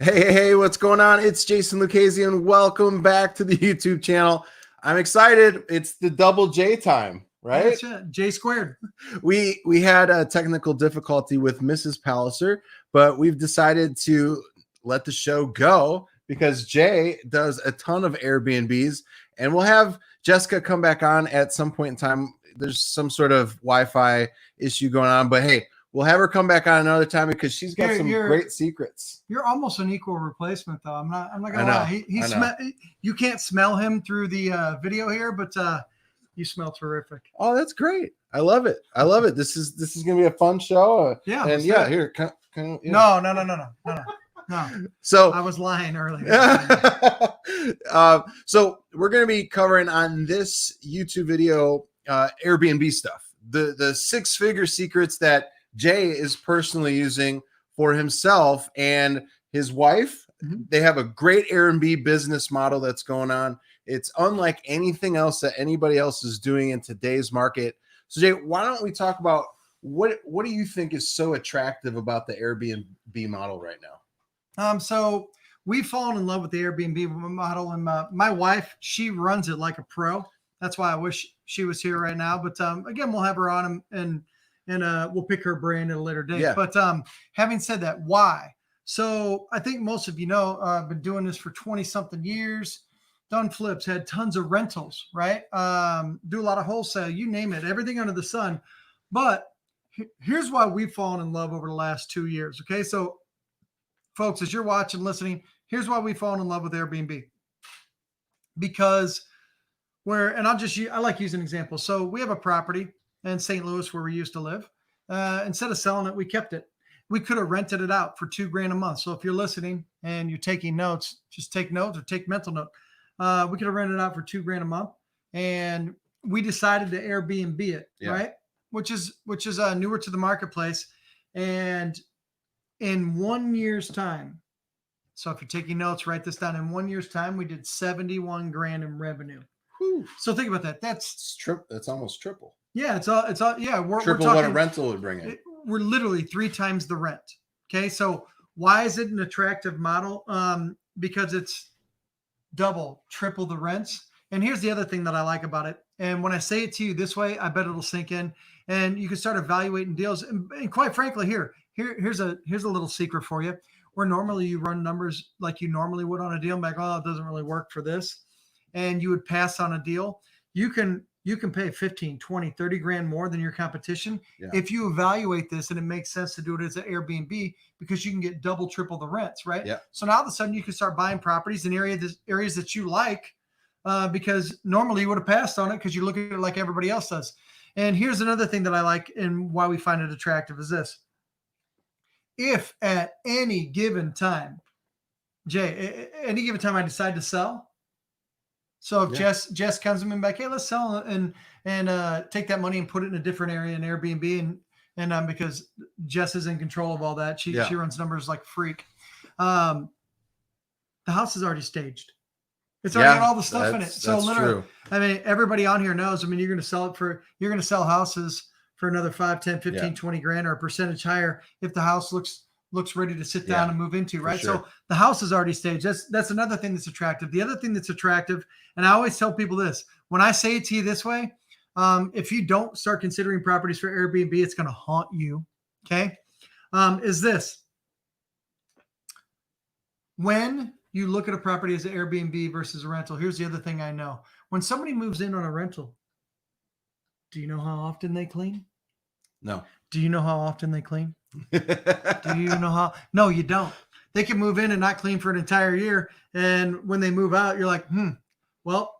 Hey, what's going on? It's Jason Lucchese, and welcome back to the YouTube channel. I'm excited. It's the double J time, right? Yeah, J squared. We had a technical difficulty with Mrs. Palliser, but we've decided to let the show go because Jay does a ton of Airbnbs, and we'll have Jessica come back on at some point in time. There's some sort of Wi-Fi issue going on, but hey, we'll have her come back on another time because she's got some great secrets. You're almost an equal replacement, though. I'm not gonna lie. You can't smell him through the video here, but you smell terrific. Oh, that's great. I love it. This is gonna be a fun show. Yeah. And yeah, here. No. So I was lying earlier. So we're gonna be covering on this YouTube video Airbnb stuff. The six-figure secrets that Jay is personally using for himself and his wife. Mm-hmm. They have a great Airbnb business model that's going on. It's unlike anything else that anybody else is doing in today's market. So Jay, why don't we talk about what do you think is so attractive about the Airbnb model right now? So we've fallen in love with the Airbnb model, and my wife, she runs it like a pro. That's why I wish she was here right now. But again, we'll have her on and we'll pick her brain at a later date. Yeah. But having said that, why? So I think most of you know, I've been doing this for 20 something years, done flips, had tons of rentals, right? Do a lot of wholesale, you name it, everything under the sun. But here's why we've fallen in love over the last 2 years. Okay. So folks, as you're watching, listening, here's why we've fallen in love with Airbnb. Because I like using an example. So we have a property in St. Louis where we used to live. Instead of selling it, we kept it. We could have rented it out for $2,000 a month. So if you're listening and you're taking notes, just take notes or take mental note. We could have rented it out for $2,000 a month, and we decided to Airbnb it, right? Which is newer to the marketplace. And in 1 year's time, so if you're taking notes, write this down. In 1 year's time, we did $71,000 in revenue. Whew. So think about that. That's almost triple. Yeah, it's all. Yeah, we're talking what a rental would bring in. We're literally 3 times the rent. Okay, so why is it an attractive model? Because it's double, triple the rents. And here's the other thing that I like about it. And when I say it to you this way, I bet it'll sink in, and you can start evaluating deals. And quite frankly, here's a little secret for you. Where normally you run numbers like you normally would on a deal, like, oh, it doesn't really work for this, and you would pass on a deal. You can pay 15, 20, 30 grand more than your competition. Yeah. If you evaluate this and it makes sense to do it as an Airbnb, because you can get double, triple the rents, right? Yeah. So now all of a sudden you can start buying properties in areas that you like, because normally you would have passed on it because you look at it like everybody else does. And here's another thing that I like and why we find it attractive is this. If at any given time, Jay, any given time I decide to sell, so if Jess comes to me and like, hey, let's sell and take that money and put it in a different area in Airbnb, and because Jess is in control of all that, she runs numbers like a freak. The house is already staged. It's already got all the stuff in it. So literally, I mean, everybody on here knows. I mean, you're going to sell houses for another 5, 10, 15, 20 grand or a percentage higher if the house looks ready to sit down and move into, right? Sure. So the house is already staged. That's another thing that's attractive. The other thing that's attractive, and I always tell people this, when I say it to you this way, if you don't start considering properties for Airbnb, it's going to haunt you, okay? Is this. When you look at a property as an Airbnb versus a rental, here's the other thing I know. When somebody moves in on a rental, do you know how often they clean? No. Do you know how often they clean? Do you know how? No, you don't. They can move in and not clean for an entire year. And when they move out, you're like, well,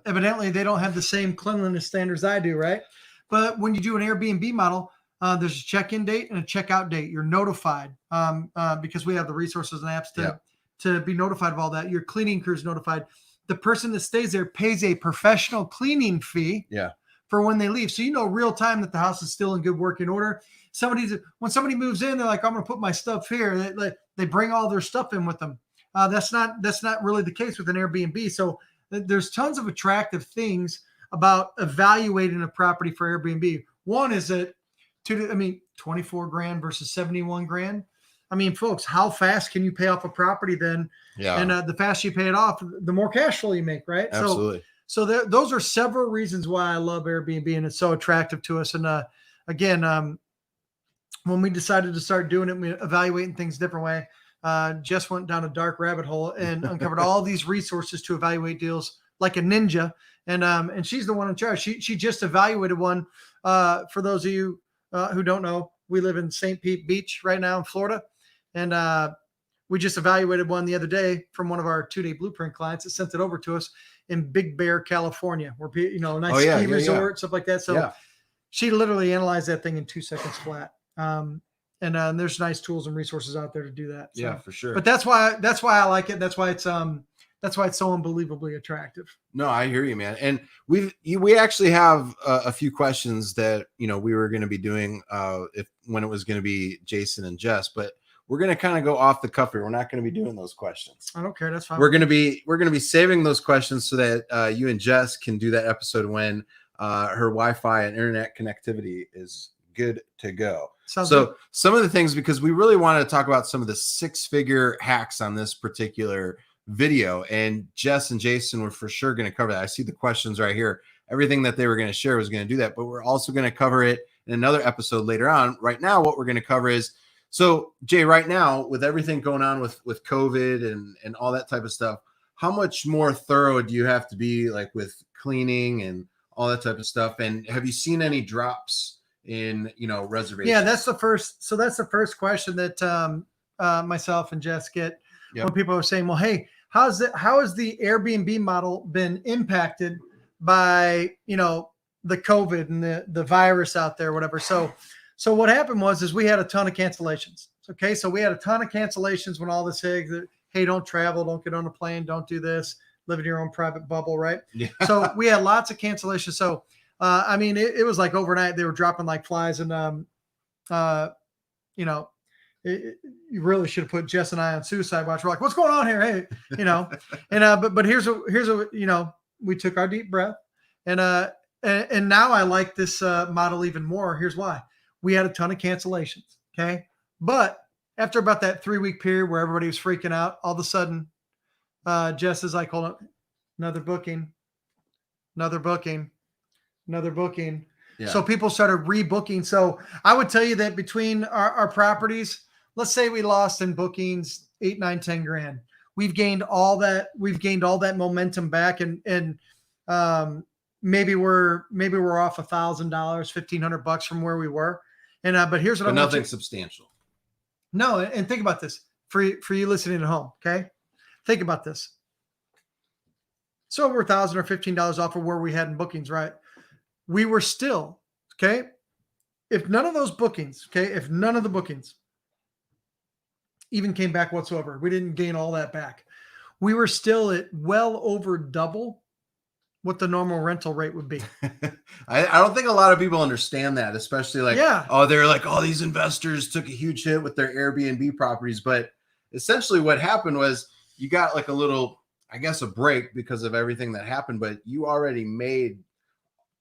evidently they don't have the same cleanliness standards I do, right? But when you do an Airbnb model, there's a check-in date and a check-out date. You're notified because we have the resources and apps to be notified of all that. Your cleaning crew is notified. The person that stays there pays a professional cleaning fee for when they leave. So you know real time that the house is still in good working order. When somebody moves in, they're like, I'm going to put my stuff here. They bring all their stuff in with them. That's not really the case with an Airbnb. So there's tons of attractive things about evaluating a property for Airbnb. One is that 24 grand versus 71 grand. I mean, folks, how fast can you pay off a property then? Yeah. And the faster you pay it off, the more cash flow you make, right? Absolutely. So those are several reasons why I love Airbnb, and it's so attractive to us. And again, when we decided to start doing it, we evaluating things different way. Jess went down a dark rabbit hole and uncovered all these resources to evaluate deals like a ninja. And she's the one in charge. She just evaluated one. For those of you who don't know, we live in St. Pete Beach right now in Florida, and we just evaluated one the other day from one of our 2-day blueprint clients that sent it over to us in Big Bear, California, where nice ski resort, stuff like that. So she literally analyzed that thing in 2 seconds flat. And there's nice tools and resources out there to do that. So, yeah, for sure. But that's why I like it. That's why it's so unbelievably attractive. No, I hear you, man. And we actually have a few questions that we were going to be doing when it was going to be Jason and Jess, but we're going to kind of go off the cuff here. We're not going to be doing those questions. I don't care. That's fine. We're going to be saving those questions so that you and Jess can do that episode when her Wi-Fi and internet connectivity is good to go. Sounds so good. Some of the things, because we really wanted to talk about some of the 6-figure hacks on this particular video, and Jess and Jason were for sure going to cover that. I see the questions right here. Everything that they were going to share was going to do that, but we're also going to cover it in another episode later on. Right now, what we're going to cover is, so Jay, right now with everything going on with COVID and all that type of stuff, how much more thorough do you have to be, like with cleaning and all that type of stuff? And have you seen any drops in reservations? Yeah, that's the first question that myself and Jess get. Yep. When people are saying, well, hey, how has the Airbnb model been impacted by the COVID and the virus out there, whatever? So what happened was we had a ton of cancellations. Okay, so we had a ton of cancellations when all this hit. Hey, don't travel, don't get on a plane, don't do this, live in your own private bubble, right? Yeah. So we had lots of cancellations. So I mean, it was like overnight they were dropping like flies, and you really should have put Jess and I on suicide watch. We're like, what's going on here? Hey, and but here's what we took our deep breath, and now I like this model even more. Here's why. We had a ton of cancellations. Okay. But after about that 3-week period where everybody was freaking out, all of a sudden, Jess is like, hold on, another booking. Yeah. So people started rebooking. So I would tell you that between our properties, let's say we lost in bookings 8, 9, 10 grand. We've gained all that momentum back, and maybe we're off $1,000, $1,500 from where we were. And but here's what nothing substantial. No, and think about this for you listening at home. Okay, think about this. So we're $1,000 or $15 off of where we had in bookings, right? We were still, okay, if none of the bookings even came back whatsoever, we didn't gain all that back, we were still at well over double what the normal rental rate would be. I don't think a lot of people understand that, especially they're like, oh, these investors took a huge hit with their Airbnb properties. But essentially what happened was you got like a little, I guess, a break because of everything that happened, but you already made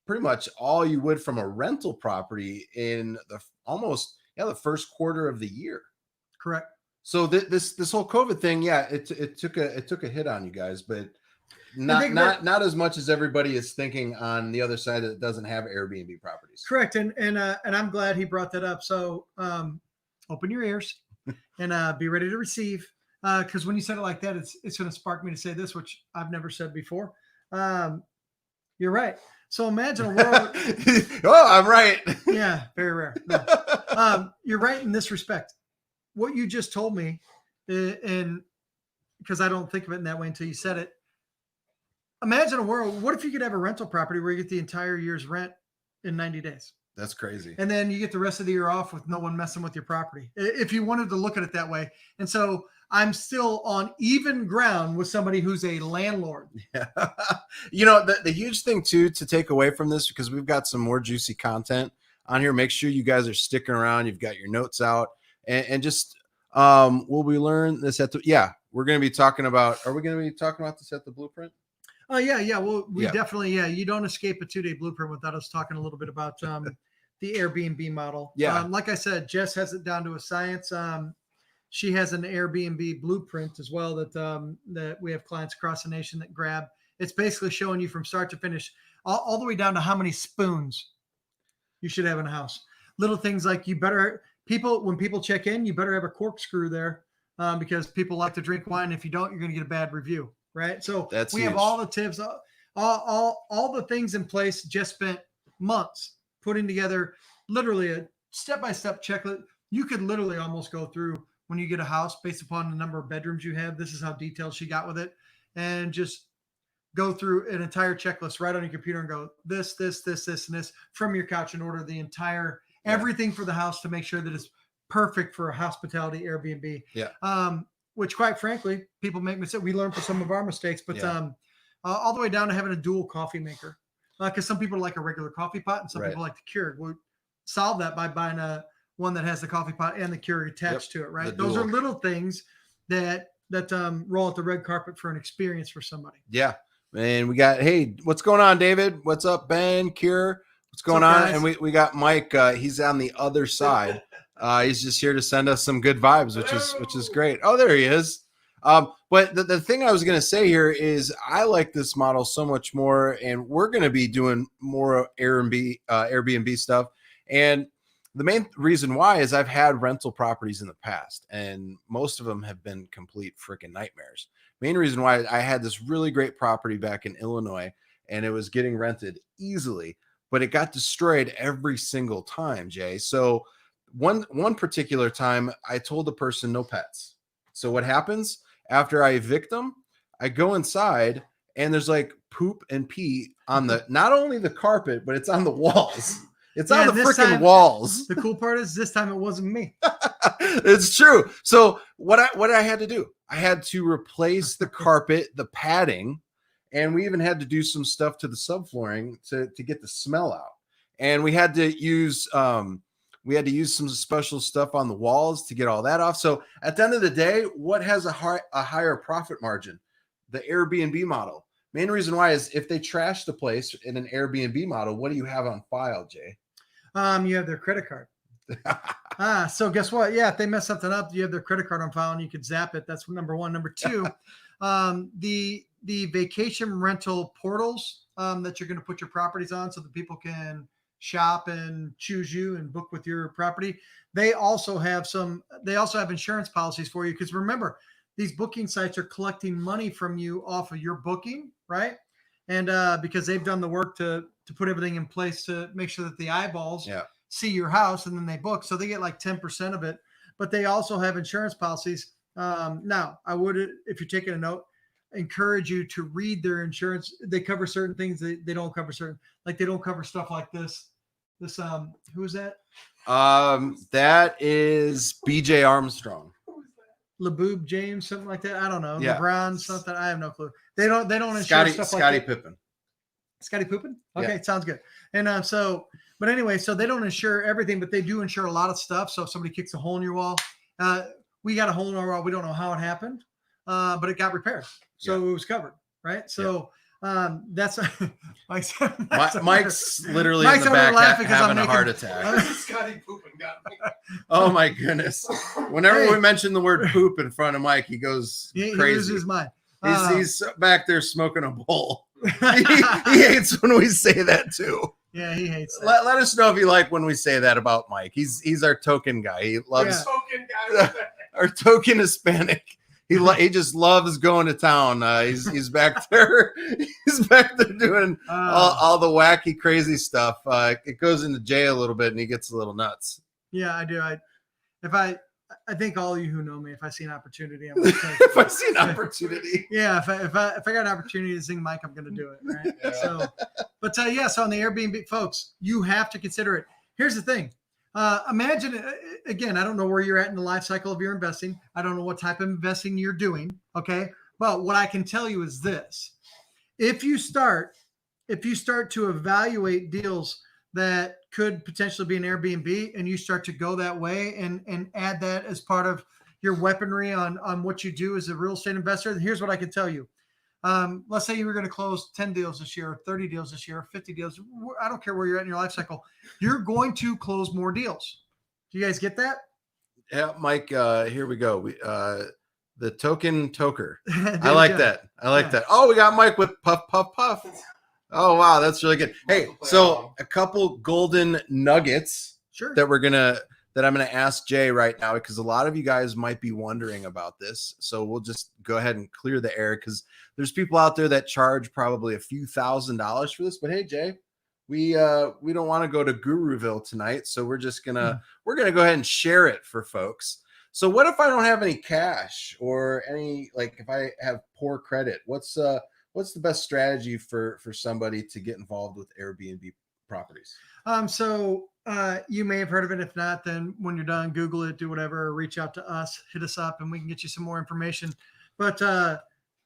pretty much all you would from a rental property in the first quarter of the year. Correct. So this whole COVID thing, it took a hit on you guys, but not as much as everybody is thinking on the other side that doesn't have Airbnb properties. Correct. And I'm glad he brought that up. So open your ears and be ready to receive. Because when you said it like that, it's going to spark me to say this, which I've never said before. You're right. So imagine a world. Oh, I'm right. Yeah, very rare. No. You're right in this respect. What you just told me, and because I don't think of it in that way until you said it. Imagine a world. What if you could have a rental property where you get the entire year's rent in 90 days? That's crazy. And then you get the rest of the year off with no one messing with your property. If you wanted to look at it that way. And so I'm still on even ground with somebody who's a landlord. Yeah. The huge thing too, to take away from this, because we've got some more juicy content on here. Make sure you guys are sticking around. You've got your notes out and just, will we learn this we're going to be talking about, are we going to be talking about this at the Blueprint? Oh, yeah. Well, definitely, you don't escape a 2-day blueprint without us talking a little bit about the Airbnb model. Yeah. Like I said, Jess has it down to a science. she has an Airbnb Blueprint as well that we have clients across the nation that grab. It's basically showing you from start to finish, all the way down to how many spoons you should have in a house. Little things like when people check in, you better have a corkscrew there because people like to drink wine. If you don't, you're going to get a bad review, right? So That's we huge. have all the tips, all the things in place. Just spent months putting together literally a step-by-step checklist. You could literally almost go through when you get a house based upon the number of bedrooms you have. This is how detailed she got with it, and just go through an entire checklist right on your computer and go this, and this from your couch and order the entire everything for the house to make sure that it's perfect for a hospitality Airbnb. Yeah. Which quite frankly, people make mistakes. We learn from some of our mistakes, but all the way down to having a dual coffee maker. Because some people like a regular coffee pot and some people like the Keurig. We'll solve that by buying one that has the coffee pot and the Keurig attached to it, right? Those are little things that roll out the red carpet for an experience for somebody. Yeah. And we got, hey, what's going on, David? What's up, Ben? Cure? What's going on? Guys? And we got Mike. He's on the other side. He's just here to send us some good vibes, which is great. Oh, there he is. But the thing I was going to say here is I like this model so much more, and we're going to be doing more Airbnb stuff. And the main reason why is I've had rental properties in the past, and most of them have been complete freaking nightmares. Main reason why I had this really great property back in Illinois, and it was getting rented easily, but it got destroyed every single time, Jay. So one particular time I told the person no pets. So what happens after I evict them? I go inside and there's like poop and pee on not only the carpet, but it's on the walls. It's on the freaking walls. The cool part is this time it wasn't me. It's true. So what I had to do, I had to replace the carpet, the padding, and we even had to do some stuff to the subflooring to get the smell out. And we had to use some special stuff on the walls to get all that off. So at the end of the day, what has a higher profit margin? The Airbnb model. Main reason why is if they trash the place in an Airbnb model, what do you have on file, Jay? You have their credit card. So guess what? Yeah, if they mess something up, you have their credit card on file and you could zap it. That's number one. Number two, the vacation rental portals that you're going to put your properties on so that people can shop and choose you and book with your property. They also have insurance policies for you. Because remember, these booking sites are collecting money from you off of your booking, right? And because they've done the work to put everything in place to make sure that the eyeballs see your house and then they book. So they get like 10% of it, but they also have insurance policies. Now I would, if you're taking a note, encourage you to read their insurance. They cover certain things. They don't cover certain, like they don't cover stuff like this. Who is that? That is BJ Armstrong. LeBoob James, something like that. I don't know. Yeah. LeBron, something. I have no clue. They don't insure stuff Scottie like that. Pippen. Scottie Pippen? Okay, Yeah. Sounds good. And but anyway, so they don't insure everything, but they do insure a lot of stuff. So if somebody kicks a hole in your wall, we got a hole in our wall. We don't know how it happened, but it got repaired. So it was covered, right? So that's Mike's literally in the back having a heart attack. Scottie Pippen got me. Oh my goodness. Whenever we mention the word poop in front of Mike, he goes crazy. He loses his mind. He's back there smoking a bowl. he hates when we say that too. Yeah, he hates that. Let us know if you like when we say that about Mike. He's our token guy. He loves Token guy. our token Hispanic. He just loves going to town. He's back there. He's back there doing all the wacky, crazy stuff. It goes into jail a little bit, and he gets a little nuts. Yeah, I do. I think all of you who know me, if I see an opportunity, I'm going to take it. If I see an opportunity, yeah. If I got an opportunity to sing Mike, I'm going to do it. Right. Yeah. So on the Airbnb, folks, you have to consider it. Here's the thing. Imagine again, I don't know where you're at in the life cycle of your investing. I don't know what type of investing you're doing. Okay. But what I can tell you is this: if you start to evaluate deals that could potentially be an Airbnb and you start to go that way and add that as part of your weaponry on what you do as a real estate investor, here's what I can tell you. Let's say you were going to close 10 deals this year, or 30 deals this year, or 50 deals. I don't care where you're at in your life cycle. You're going to close more deals. Do you guys get that? Yeah, Mike, here we go. The token toker. There I you like go. that. I like Yeah. that. Oh, we got Mike with puff, puff, puff. Oh, wow. That's really good. Hey, so a couple golden nuggets Sure. that I'm going to ask Jay right now, because a lot of you guys might be wondering about this. So we'll just go ahead and clear the air, because there's people out there that charge probably a few $1,000s for this. But hey, Jay, we don't want to go to Guruville tonight, so we're just gonna go ahead and share it for folks. So what if I don't have any cash, or any, like, if I have poor credit? What's the best strategy for somebody to get involved with Airbnb properties? So you may have heard of it. If not, then when you're done, Google it, do whatever, or reach out to us, hit us up, and we can get you some more information. But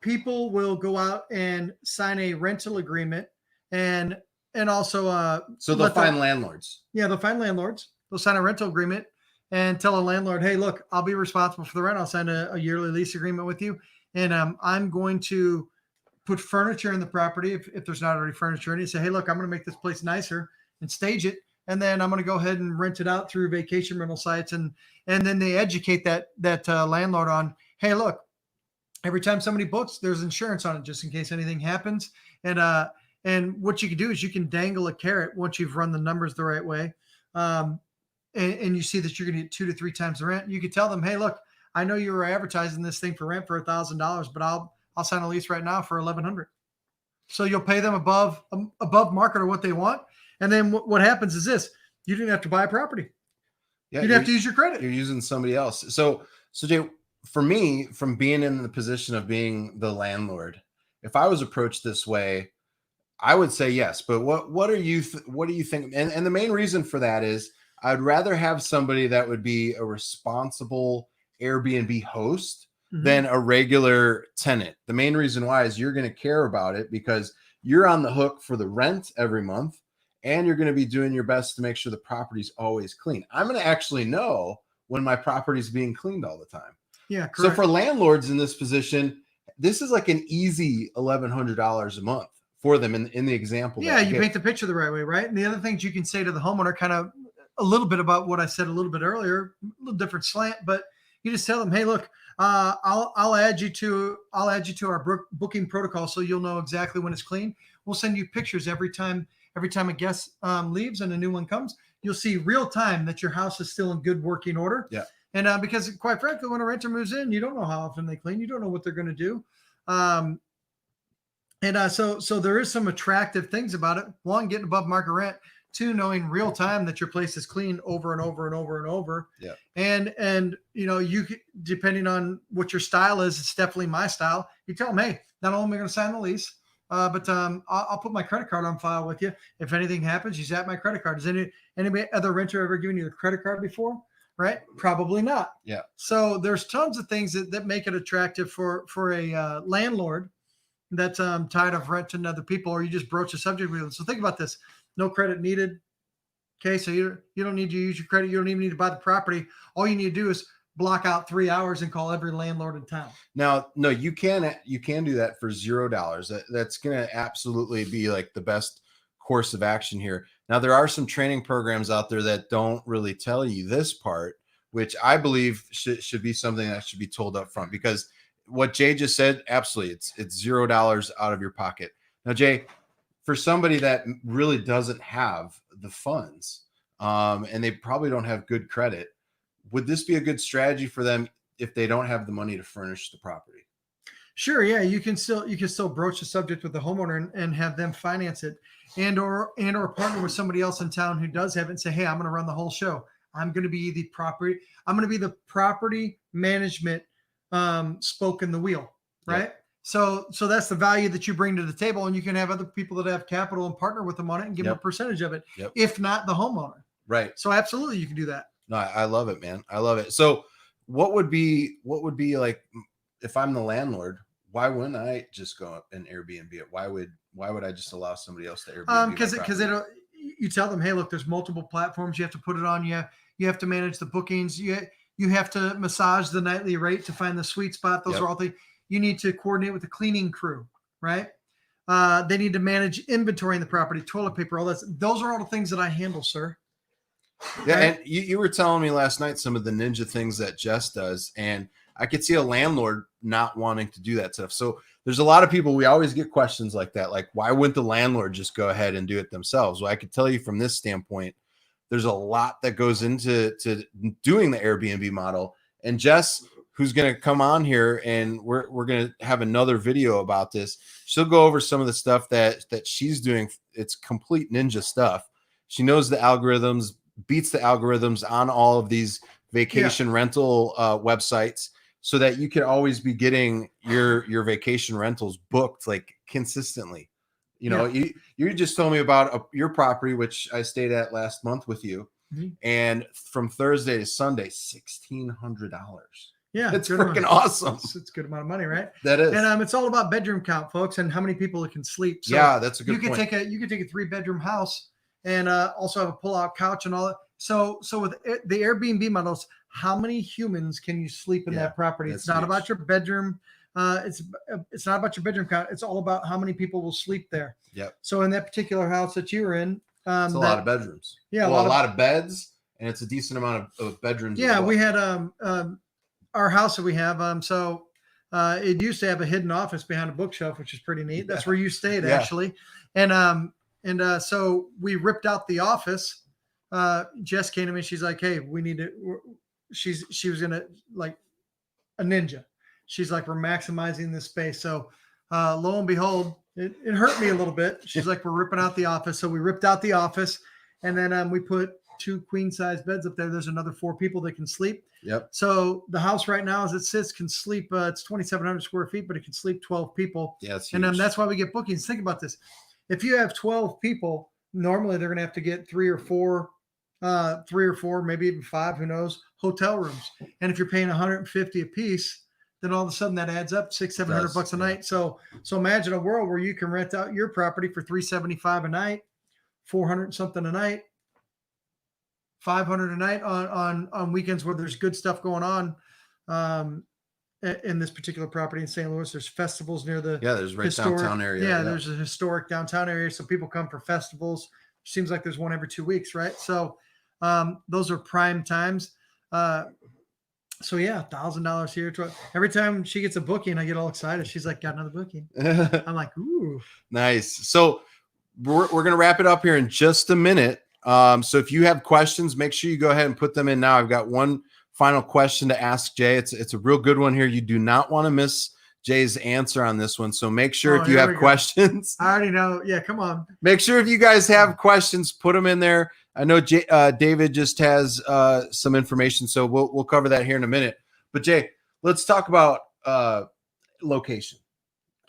people will go out and sign a rental agreement, and also So they'll find landlords. Yeah, they'll find landlords. They'll sign a rental agreement and tell a landlord, hey, look, I'll be responsible for the rent. I'll sign a yearly lease agreement with you, and I'm going to put furniture in the property if there's not already furniture in it. Say, hey, look, I'm going to make this place nicer and stage it, and then I'm going to go ahead and rent it out through vacation rental sites, and then they educate that landlord on, hey, look, every time somebody books, there's insurance on it just in case anything happens. And what you can do is you can dangle a carrot once you've run the numbers the right way, and you see that you're going to get 2 to 3 times the rent. You could tell them, hey, look, I know you were advertising this thing for rent for $1,000, but I'll sign a lease right now for $1,100. So you'll pay them above market or what they want. And then what happens is this: you didn't have to buy a property. Yeah, you didn't have to use your credit. You're using somebody else. So Jay, for me, from being in the position of being the landlord, if I was approached this way, I would say yes. But what do you think? And the main reason for that is I'd rather have somebody that would be a responsible Airbnb host than a regular tenant. The main reason why is you're going to care about it because you're on the hook for the rent every month, and you're going to be doing your best to make sure the property's always clean. I'm going to actually know when my property's being cleaned all the time. Yeah, correct. So for landlords in this position, this is like an easy $1,100 a month for them in the example. Yeah, you paint the picture the right way, right? And the other things you can say to the homeowner, kind of a little bit about what I said a little bit earlier, a little different slant, but you just tell them, hey, look, I'll add you to our booking protocol so you'll know exactly when it's clean. We'll send you pictures every time a guest leaves and a new one comes. You'll see real time that your house is still in good working order. Yeah. And because quite frankly, when a renter moves in, you don't know how often they clean. You don't know what they're going to do. So there is some attractive things about it. One, getting above market rent. Two, knowing real time that your place is clean over and over and over and over. Yeah. And you depending on what your style is, it's definitely my style. You tell them, hey, not only am I going to sign the lease, but I'll put my credit card on file with you. If anything happens, you zap my credit card. Has any other renter ever given you a credit card before? Right? Probably not. Yeah. So there's tons of things that make it attractive for a landlord that's tired of renting other people, or you just broach the subject with them. So think about this: no credit needed. Okay, so you don't need to use your credit. You don't even need to buy the property. All you need to do is block out 3 hours and call every landlord in town. Now, no, you can do that for $0. That's going to absolutely be like the best course of action here. Now, there are some training programs out there that don't really tell you this part, which I believe should be something that should be told up front, because what Jay just said, absolutely, it's $0 out of your pocket. Now, Jay, for somebody that really doesn't have the funds, and they probably don't have good credit, would this be a good strategy for them if they don't have the money to furnish the property? Sure. Yeah. You can still broach the subject with the homeowner and have them finance it, and or partner with somebody else in town who does have it and say, hey, I'm going to run the whole show. I'm going to be the property management spoke in the wheel. Right. Yep. So that's the value that you bring to the table, and you can have other people that have capital and partner with them on it and give them a percentage of it. Yep. If not the homeowner. Right. So absolutely, you can do that. No, I love it, man. I love it. So what would be like, if I'm the landlord, why wouldn't I just go and Airbnb it? Why would I just allow somebody else to Airbnb? Because you tell them, hey, look, there's multiple platforms you have to put it on. You have to manage the bookings. You have to massage the nightly rate to find the sweet spot. Those are all things. You need to coordinate with the cleaning crew, right? They need to manage inventory in the property, toilet paper, all that. Those are all the things that I handle, sir. Yeah, Right? and you were telling me last night some of the ninja things that Jess does, and I could see a landlord not wanting to do that stuff. So there's a lot of people, we always get questions like that, like why wouldn't the landlord just go ahead and do it themselves? Well, I could tell you from this standpoint, there's a lot that goes into doing the Airbnb model. And Jess, who's going to come on here, and we're going to have another video about this. She'll go over some of the stuff that she's doing. It's complete ninja stuff. She knows the algorithms, beats the algorithms on all of these vacation rental websites, so that you can always be getting your vacation rentals booked like consistently. You know, you just told me about your property, which I stayed at last month with you, and from Thursday to Sunday, $1,600. Yeah, it's freaking awesome. It's a good amount of money, right? That is, and it's all about bedroom count, folks, and how many people it can sleep. So yeah, that's a good you point. You could take a 3-bedroom house and also have a pull-out couch and all that. So with the Airbnb models, how many humans can you sleep in that property? It's not about your bedroom. It's not about your bedroom count. It's all about how many people will sleep there. Yep. So in that particular house that you were in, it's a lot of bedrooms. Yeah, well, a lot of beds, and it's a decent amount of bedrooms. Yeah, we had our house that we have. It used to have a hidden office behind a bookshelf, which is pretty neat. That's where you stayed actually, and so we ripped out the office. Jess came to me. She's like, "Hey, we need to." She was gonna like a ninja. She's like, "We're maximizing this space." So lo and behold, it hurt me a little bit. She's like, "We're ripping out the office." So we ripped out the office, and then we put 2 queen-size beds up there. There's another 4 people that can sleep. Yep. So the house right now, as it sits, can sleep. It's 2,700 square feet, but it can sleep 12 people. Yeah, that's huge. And that's why we get bookings. Think about this: if you have 12 people, normally they're going to have to get 3 or 4, maybe even 5, who knows, hotel rooms. And if you're paying 150 a piece, then all of a sudden that adds up $600-700 a night. So imagine a world where you can rent out your property for $375 a night, 400 something a night, 500 a night on weekends where there's good stuff going on. In this particular property in St. Louis, there's festivals near the there's downtown area. Yeah, there's a historic downtown area, so people come for festivals. Seems like there's one every 2 weeks, right? So those are prime times. So yeah, $1,000 here. Every time she gets a booking, I get all excited. She's like, "Got another booking." I'm like, "Ooh, nice." So we're gonna wrap it up here in just a minute. So if you have questions, make sure you go ahead and put them in now. I've got one final question to ask Jay. It's a real good one here. You do not want to miss Jay's answer on this one. So make sure if you have questions. I already know. Yeah, come on. Make sure if you guys have questions, put them in there. I know David just has some information, so we'll cover that here in a minute. But Jay, let's talk about location.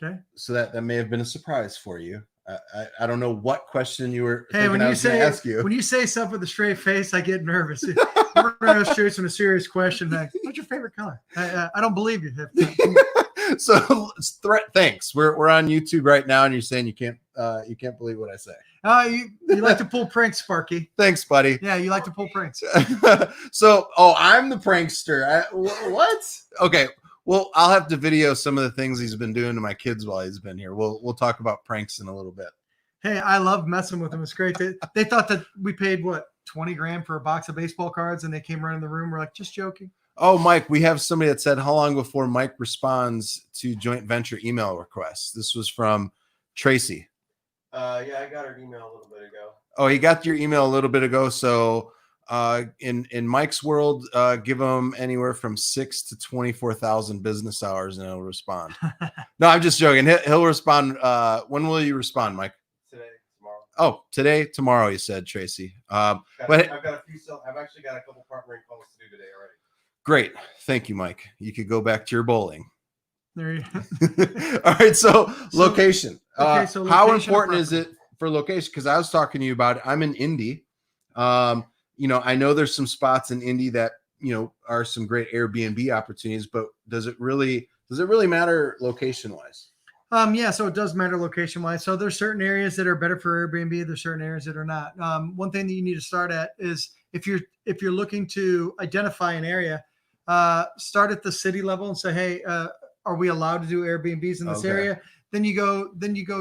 Okay. So that may have been a surprise for you. I don't know what question you were thinking when I you was say ask you. When you say stuff with a straight face, I get nervous. We're going to shoot some serious question. Like, what's your favorite color? I don't believe you. So thanks. We're on YouTube right now, and you're saying you can't believe what I say. You like to pull pranks, Sparky. Thanks, buddy. Yeah, you like to pull pranks. So, I'm the prankster. What? Okay. Well, I'll have to video some of the things he's been doing to my kids while he's been here. We'll talk about pranks in a little bit. Hey, I love messing with them. It's great. They thought that we paid what, 20 grand for a box of baseball cards, and they came running the room. We're like, just joking. Oh, Mike, we have somebody that said, how long before Mike responds to joint venture email requests? This was from Tracy. Yeah, I got her email a little bit ago. Oh, he got your email a little bit ago. So in Mike's world, give him anywhere from 6,000 to 24,000 business hours, and he'll respond. No, I'm just joking. He'll respond. When will you respond, Mike? Today, tomorrow. Oh, today, tomorrow, you said, Tracy. I've got a few. I've actually got a couple partnering calls to do today already. Great. Thank you, Mike. You could go back to your bowling. There you All right. So location. So how important is it for location? Because I was talking to you about it. I'm in Indy. I know there's some spots in Indy that, are some great Airbnb opportunities, but does it really matter location wise? Yeah, so it does matter location wise. So there's certain areas that are better for Airbnb. There's certain areas that are not. One thing that you need to start at is if you're looking to identify an area, start at the city level and say, hey, are we allowed to do Airbnbs in this area? Then you go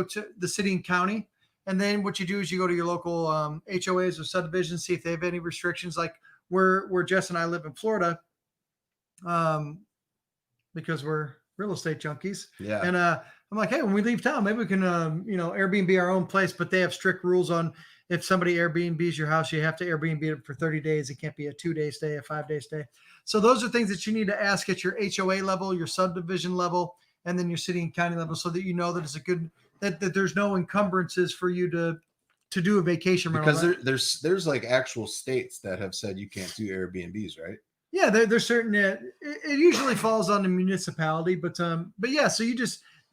to the city and county, And then what you do is you go to your local HOAs or subdivisions, see if they have any restrictions. Like where Jess and I live in Florida, because we're real estate junkies. Yeah. And I'm like, hey, when we leave town, maybe we can, Airbnb our own place. But they have strict rules on if somebody Airbnbs your house, you have to Airbnb it for 30 days. It can't be a 2-day stay, a 5-day stay. So those are things that you need to ask at your HOA level, your subdivision level, and then your city and county level, so that you know that it's a good that there's no encumbrances for you to do a vacation rental. Because there's like actual states that have said you can't do Airbnbs, right? Yeah, there's certain it usually falls on the municipality, but yeah, so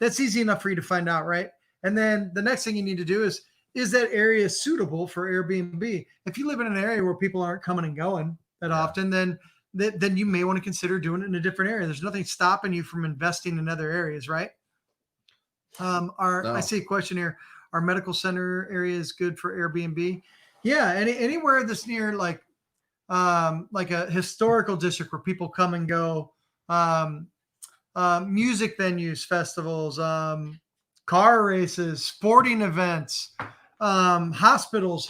that's easy enough for you to find out, right? And then the next thing you need to do is that area suitable for Airbnb? If you live in an area where people aren't coming and going that often, then you may want to consider doing it in a different area. There's nothing stopping you from investing in other areas, right? I see a question here. Our medical center area is good for Airbnb. Yeah, anywhere that's near like a historical district where people come and go, music venues, festivals, car races, sporting events, hospitals,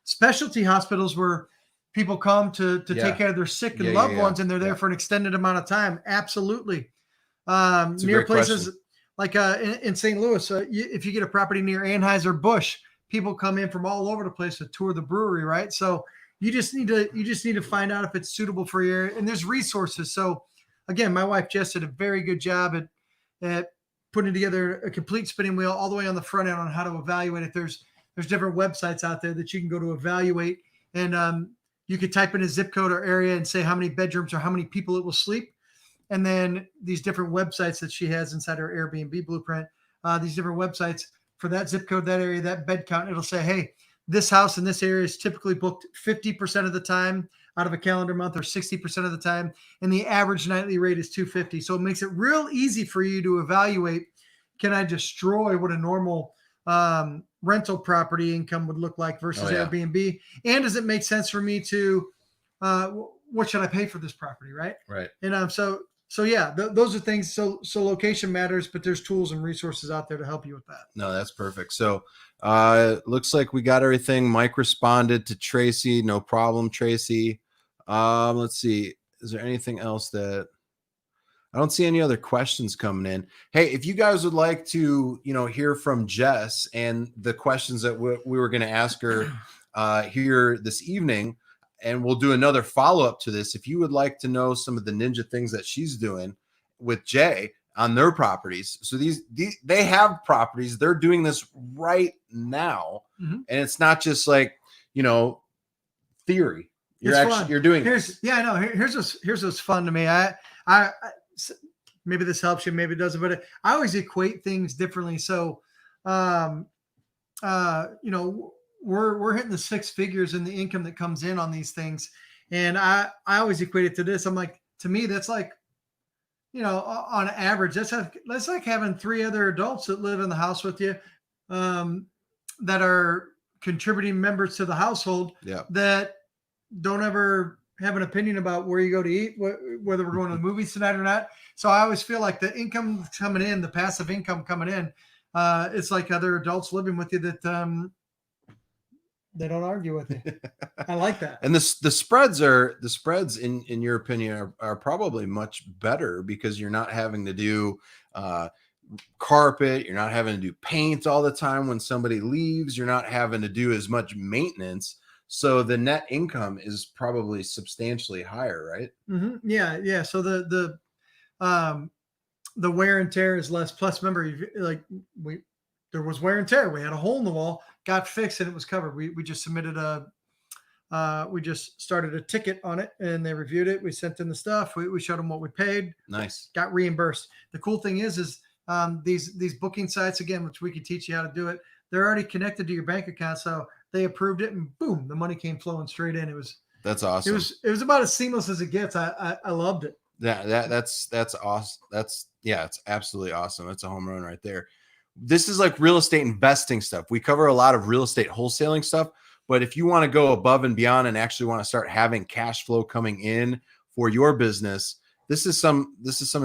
specialty hospitals where people come to take care of their sick and loved ones, and they're there for an extended amount of time. Absolutely. Near places like in St. Louis, if you get a property near Anheuser-Busch, people come in from all over the place to tour the brewery, right? So you just need to find out if it's suitable for your area, and there's resources. So again, my wife Jess did a very good job at putting together a complete spinning wheel all the way on the front end on how to evaluate it. There's different websites out there that you can go to evaluate, and you could type in a zip code or area and say how many bedrooms or how many people it will sleep. And then these different websites that she has inside her Airbnb blueprint, these different websites for that zip code, that area, that bed count, it'll say, hey, this house in this area is typically booked 50% of the time out of a calendar month, or 60% of the time, and the average nightly rate is $250. So it makes it real easy for you to evaluate, can I destroy what a normal rental property income would look like versus Airbnb? And does it make sense for me to, what should I pay for this property, right? Right. And so yeah, those are things. So location matters, but there's tools and resources out there to help you with that. No, that's perfect. So looks like we got everything. Mike responded to Tracy. No problem, Tracy. Let's see. Is there anything else that I don't see any other questions coming in? Hey, if you guys would like to, hear from Jess and the questions that we were going to ask her here this evening, and we'll do another follow-up to this. If you would like to know some of the ninja things that she's doing with Jay on their properties. So they have properties. They're doing this right now. Mm-hmm. And it's not just like, theory. You're doing this. Yeah, I know. Here's what's fun to me. I maybe this helps you, maybe it doesn't, but I always equate things differently. So, we're hitting the 6 figures in the income that comes in on these things. And I always equate it to this. I'm like, to me, that's like, on average, that's like having 3 other adults that live in the house with you, that are contributing members to the household that don't ever have an opinion about where you go to eat, whether we're going to the movies tonight or not. So I always feel like the income coming in, the passive income coming in, it's like other adults living with you that, they don't argue with you. I like that. And the spreads in your opinion are probably much better because you're not having to do carpet. You're not having to do paint all the time when somebody leaves. You're not having to do as much maintenance. So the net income is probably substantially higher, right? Mm-hmm. Yeah. So the wear and tear is less. Plus, remember, there was wear and tear. We had a hole in the wall, got fixed, and it was covered. We just submitted we just started a ticket on it, and they reviewed it. We sent in the stuff. We showed them what we paid. Nice. Got reimbursed. The cool thing is these booking sites, again, which we can teach you how to do it, they're already connected to your bank account. So they approved it, and boom, the money came flowing straight in. That's awesome. It was about as seamless as it gets. I loved it. Yeah, that's awesome. It's absolutely awesome. That's a home run right there. This is like real estate investing stuff. We cover a lot of real estate wholesaling stuff, but if you want to go above and beyond and actually want to start having cash flow coming in for your business, this is some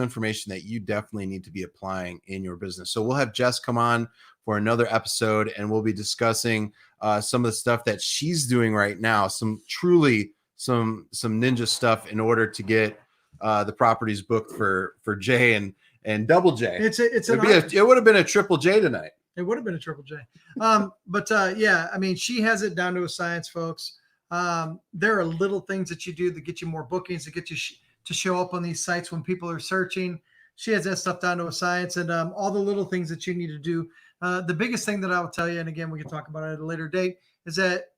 information that you definitely need to be applying in your business. So we'll have Jess come on for another episode, and we'll be discussing some of the stuff that she's doing right now, some ninja stuff in order to get the properties booked for Jay and Double J. It would have been a Triple J tonight. It would have been a Triple J. Yeah, I mean, she has it down to a science, folks. There are little things that you do that get you more bookings, that get you to show up on these sites when people are searching. She has that stuff down to a science, and all the little things that you need to do. The biggest thing that I will tell you, and again, we can talk about it at a later date, is that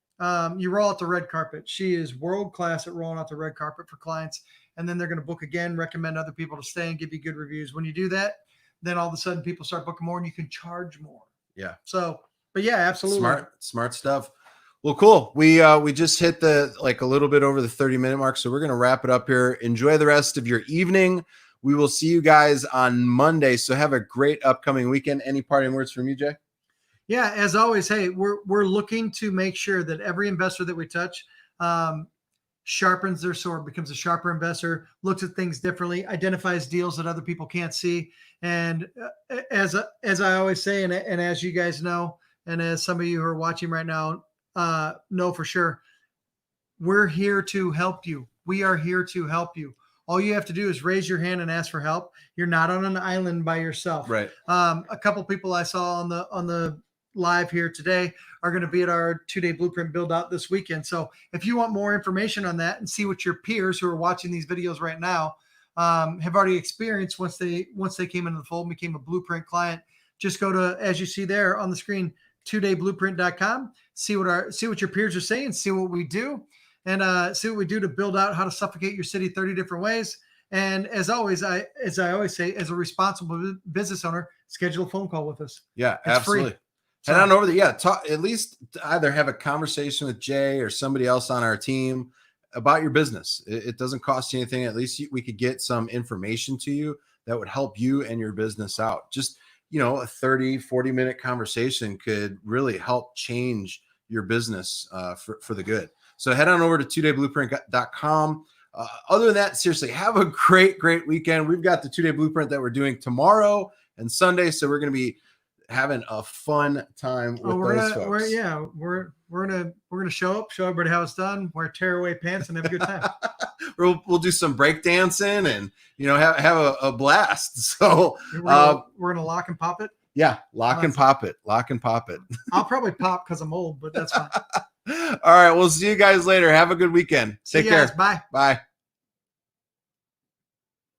you roll out the red carpet. She is world-class at rolling out the red carpet for clients, and then they're going to book again, recommend other people to stay and give you good reviews. When you do that, then all of a sudden people start booking more and you can charge more. Yeah. So, but yeah, absolutely. Smart stuff. Well, cool. We just hit a little bit over the 30-minute mark. So we're going to wrap it up here. Enjoy the rest of your evening. We will see you guys on Monday. So have a great upcoming weekend. Any parting words from you, Jay? Yeah. As always, hey, we're looking to make sure that every investor that we touch, sharpens their sword, becomes a sharper investor, looks at things differently, identifies deals that other people can't see. And as I always say, and as you guys know, and as some of you who are watching right now know for sure, we're here to help you. We are here to help you. All you have to do is raise your hand and ask for help. You're not on an island by yourself. Right. A couple people I saw on the live here today are going to be at our 2-day blueprint build out this weekend. So if you want more information on that and see what your peers who are watching these videos right now have already experienced once they came into the fold and became a blueprint client, just go to, as you see there on the screen, 2dayblueprint.com, see what your peers are saying, see what we do, and see what we do to build out how to suffocate your city 30 different ways. And as always, as I always say, as a responsible business owner, schedule a phone call with us. Yeah, it's absolutely. Free. Head on over there. Yeah, talk, at least either have a conversation with Jay or somebody else on our team about your business. It doesn't cost you anything. At least we could get some information to you that would help you and your business out. Just, a 30, 40-minute conversation could really help change your business for the good. So head on over to 2dayblueprint.com. Other than that, seriously, have a great weekend. We've got the 2-day blueprint that we're doing tomorrow and Sunday. So we're going to be having a fun time with those folks. We're gonna show everybody how it's done, wear tearaway pants, and have a good time. we'll do some break dancing and have a blast. So we're gonna lock and pop it. Yeah, lock and pop it. I'll probably pop because I'm old, but that's fine. All right, we'll see you guys later. Have a good weekend. Take care. Bye. Bye.